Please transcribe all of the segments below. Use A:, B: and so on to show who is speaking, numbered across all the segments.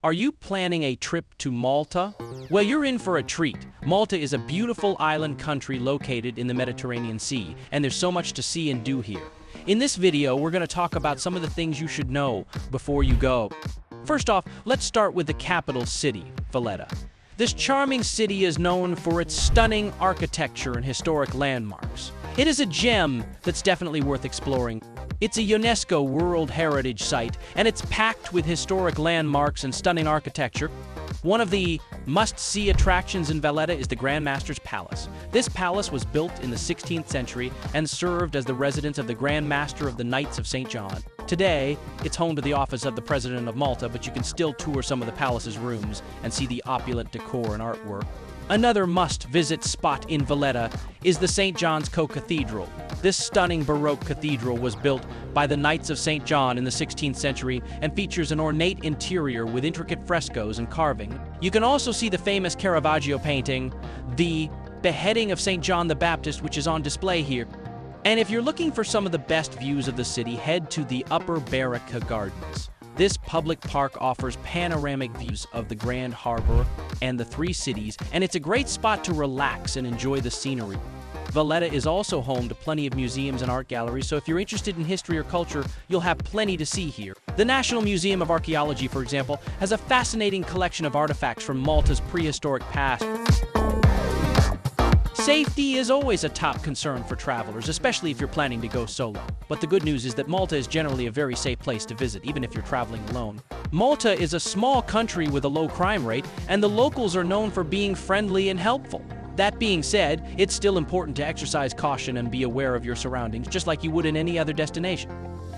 A: Are you planning a trip to Malta? Well, you're in for a treat. Malta is a beautiful island country located in the Mediterranean Sea, and there's so much to see and do here. In this video, we're going to talk about some of the things you should know before you go. First off, let's start with the capital city, Valletta. This charming city is known for its stunning architecture and historic landmarks. It is a gem that's definitely worth exploring. It's a UNESCO World Heritage Site, and it's packed with historic landmarks and stunning architecture. One of the must-see attractions in Valletta is the Grand Master's Palace. This palace was built in the 16th century and served as the residence of the Grand Master of the Knights of St. John. Today, it's home to the office of the President of Malta, but you can still tour some of the palace's rooms and see the opulent decor and artwork. Another must-visit spot in Valletta is the St. John's Co-Cathedral. This stunning Baroque cathedral was built by the Knights of St. John in the 16th century and features an ornate interior with intricate frescoes and carving. You can also see the famous Caravaggio painting, The Beheading of St. John the Baptist, which is on display here. And if you're looking for some of the best views of the city, head to the Upper Baraka Gardens. This public park offers panoramic views of the Grand Harbor and the three cities, and it's a great spot to relax and enjoy the scenery. Valletta is also home to plenty of museums and art galleries, so if you're interested in history or culture, you'll have plenty to see here. The National Museum of Archaeology, for example, has a fascinating collection of artifacts from Malta's prehistoric past. Safety is always a top concern for travelers, especially if you're planning to go solo. But the good news is that Malta is generally a very safe place to visit, even if you're traveling alone. Malta is a small country with a low crime rate, and the locals are known for being friendly and helpful. That being said, it's still important to exercise caution and be aware of your surroundings, just like you would in any other destination.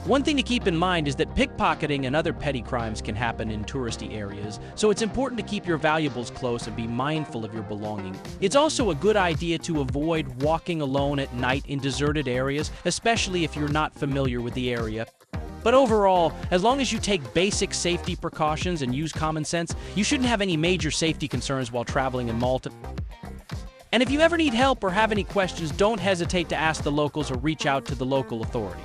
A: One thing to keep in mind is that pickpocketing and other petty crimes can happen in touristy areas, so it's important to keep your valuables close and be mindful of your belongings. It's also a good idea to avoid walking alone at night in deserted areas, especially if you're not familiar with the area. But overall, as long as you take basic safety precautions and use common sense, you shouldn't have any major safety concerns while traveling in Malta. And if you ever need help or have any questions, don't hesitate to ask the locals or reach out to the local authorities.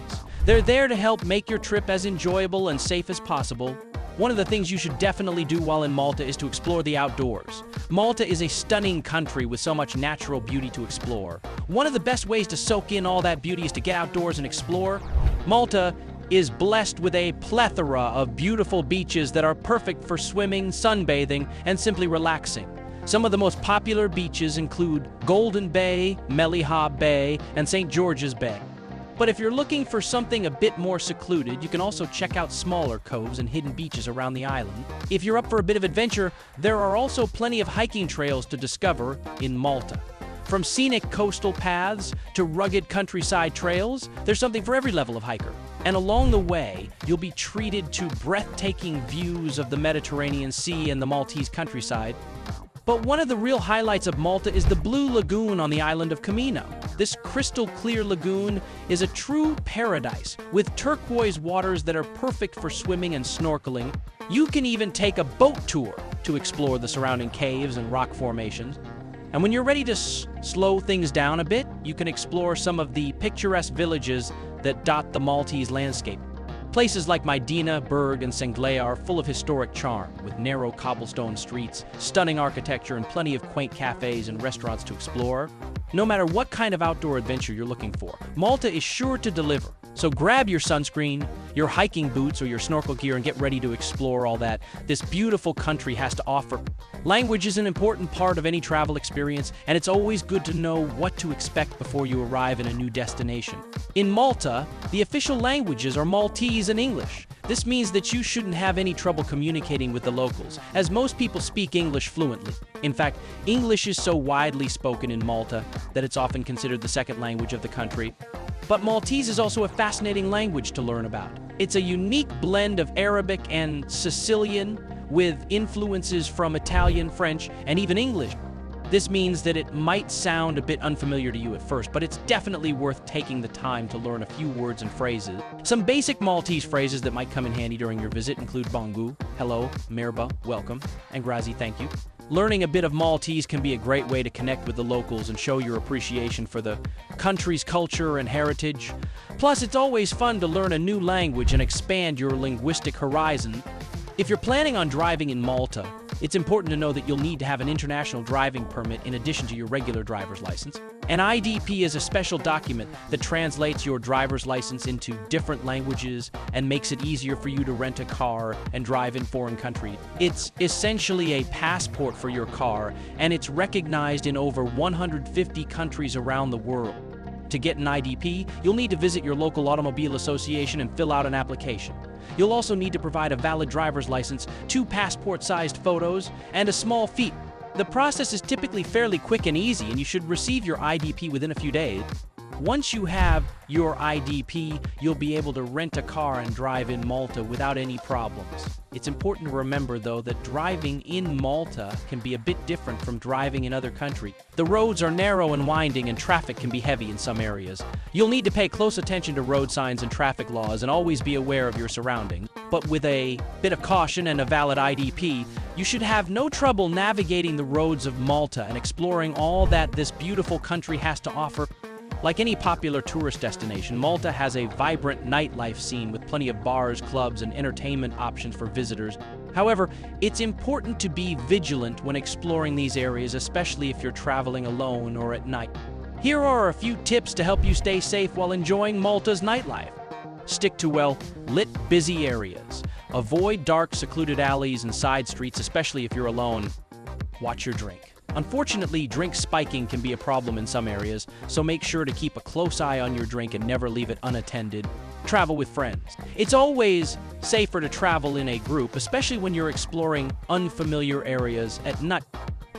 A: They're there to help make your trip as enjoyable and safe as possible. One of the things you should definitely do while in Malta is to explore the outdoors. Malta is a stunning country with so much natural beauty to explore. One of the best ways to soak in all that beauty is to get outdoors and explore. Malta is blessed with a plethora of beautiful beaches that are perfect for swimming, sunbathing, and simply relaxing. Some of the most popular beaches include Golden Bay, Mellihah Bay, and St. George's Bay. But if you're looking for something a bit more secluded, you can also check out smaller coves and hidden beaches around the island. If you're up for a bit of adventure, there are also plenty of hiking trails to discover in Malta. From scenic coastal paths to rugged countryside trails, there's something for every level of hiker. And along the way, you'll be treated to breathtaking views of the Mediterranean Sea and the Maltese countryside. But one of the real highlights of Malta is the Blue Lagoon on the island of Camino. This crystal-clear lagoon is a true paradise, with turquoise waters that are perfect for swimming and snorkeling. You can even take a boat tour to explore the surrounding caves and rock formations. And when you're ready to slow things down a bit, you can explore some of the picturesque villages that dot the Maltese landscape. Places like Medina, Berg, and Sengleia are full of historic charm, with narrow cobblestone streets, stunning architecture, and plenty of quaint cafes and restaurants to explore. No matter what kind of outdoor adventure you're looking for, Malta is sure to deliver. So grab your sunscreen, your hiking boots, or your snorkel gear and get ready to explore all that this beautiful country has to offer. Language is an important part of any travel experience, and it's always good to know what to expect before you arrive in a new destination. In Malta, the official languages are Maltese and English. This means that you shouldn't have any trouble communicating with the locals, as most people speak English fluently. In fact, English is so widely spoken in Malta that it's often considered the second language of the country. But Maltese is also a fascinating language to learn about. It's a unique blend of Arabic and Sicilian, with influences from Italian, French, and even English. This means that it might sound a bit unfamiliar to you at first, but it's definitely worth taking the time to learn a few words and phrases. Some basic Maltese phrases that might come in handy during your visit include bongu, hello, merba, welcome, and grazie, thank you. Learning a bit of Maltese can be a great way to connect with the locals and show your appreciation for the country's culture and heritage. Plus, it's always fun to learn a new language and expand your linguistic horizon. If you're planning on driving in Malta, it's important to know that you'll need to have an international driving permit in addition to your regular driver's license. An IDP is a special document that translates your driver's license into different languages and makes it easier for you to rent a car and drive in foreign countries. It's essentially a passport for your car, and it's recognized in over 150 countries around the world. To get an IDP, you'll need to visit your local automobile association and fill out an application. You'll also need to provide a valid driver's license, 2 passport-sized photos, and a small fee. The process is typically fairly quick and easy, and you should receive your IDP within a few days. Once you have your IDP, you'll be able to rent a car and drive in Malta without any problems. It's important to remember, though, that driving in Malta can be a bit different from driving in other countries. The roads are narrow and winding, and traffic can be heavy in some areas. You'll need to pay close attention to road signs and traffic laws and always be aware of your surroundings. But with a bit of caution and a valid IDP, you should have no trouble navigating the roads of Malta and exploring all that this beautiful country has to offer. Like any popular tourist destination, Malta has a vibrant nightlife scene with plenty of bars, clubs, and entertainment options for visitors. However, it's important to be vigilant when exploring these areas, especially if you're traveling alone or at night. Here are a few tips to help you stay safe while enjoying Malta's nightlife. Stick to well-lit, busy areas. Avoid dark, secluded alleys and side streets, especially if you're alone. Watch your drink. Unfortunately, drink spiking can be a problem in some areas, so make sure to keep a close eye on your drink and never leave it unattended. Travel with friends. It's always safer to travel in a group, especially when you're exploring unfamiliar areas at night.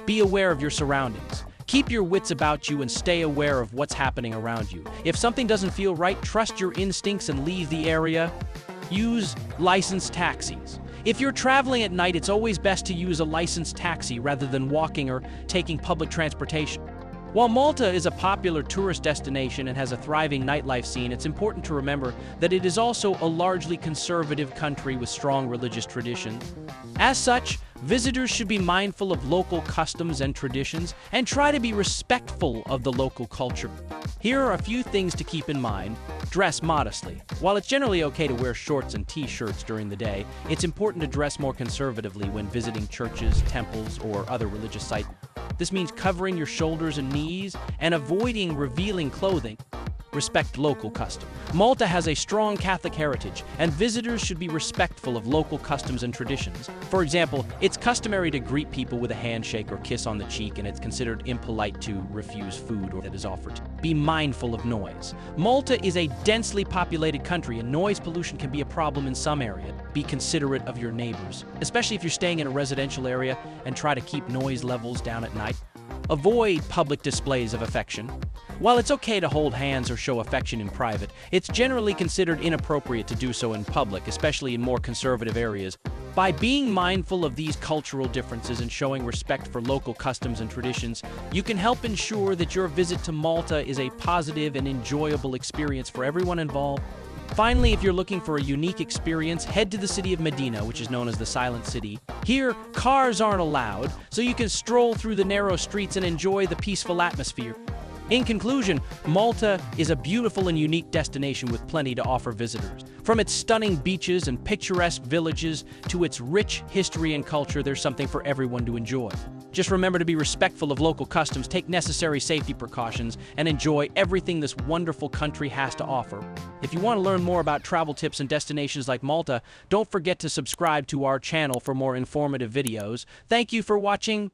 A: Be aware of your surroundings. Keep your wits about you and stay aware of what's happening around you. If something doesn't feel right, trust your instincts and leave the area. Use licensed taxis. If you're traveling at night, it's always best to use a licensed taxi rather than walking or taking public transportation. While Malta is a popular tourist destination and has a thriving nightlife scene, it's important to remember that it is also a largely conservative country with strong religious traditions. As such, visitors should be mindful of local customs and traditions and try to be respectful of the local culture. Here are a few things to keep in mind. Dress modestly. While it's generally okay to wear shorts and t-shirts during the day, it's important to dress more conservatively when visiting churches, temples, or other religious sites. This means covering your shoulders and knees and avoiding revealing clothing. Respect local customs. Malta has a strong Catholic heritage, and visitors should be respectful of local customs and traditions. For example, it's customary to greet people with a handshake or kiss on the cheek, and it's considered impolite to refuse food that is offered. Be mindful of noise. Malta is a densely populated country, and noise pollution can be a problem in some areas. Be considerate of your neighbors, especially if you're staying in a residential area, and try to keep noise levels down at night. Avoid public displays of affection. While it's okay to hold hands or show affection in private, it's generally considered inappropriate to do so in public, especially in more conservative areas. By being mindful of these cultural differences and showing respect for local customs and traditions, you can help ensure that your visit to Malta is a positive and enjoyable experience for everyone involved. Finally, if you're looking for a unique experience, head to the city of Medina, which is known as the Silent City. Here, cars aren't allowed, so you can stroll through the narrow streets and enjoy the peaceful atmosphere. In conclusion, Malta is a beautiful and unique destination with plenty to offer visitors. From its stunning beaches and picturesque villages to its rich history and culture, there's something for everyone to enjoy. Just remember to be respectful of local customs, take necessary safety precautions, and enjoy everything this wonderful country has to offer. If you want to learn more about travel tips and destinations like Malta, don't forget to subscribe to our channel for more informative videos. Thank you for watching.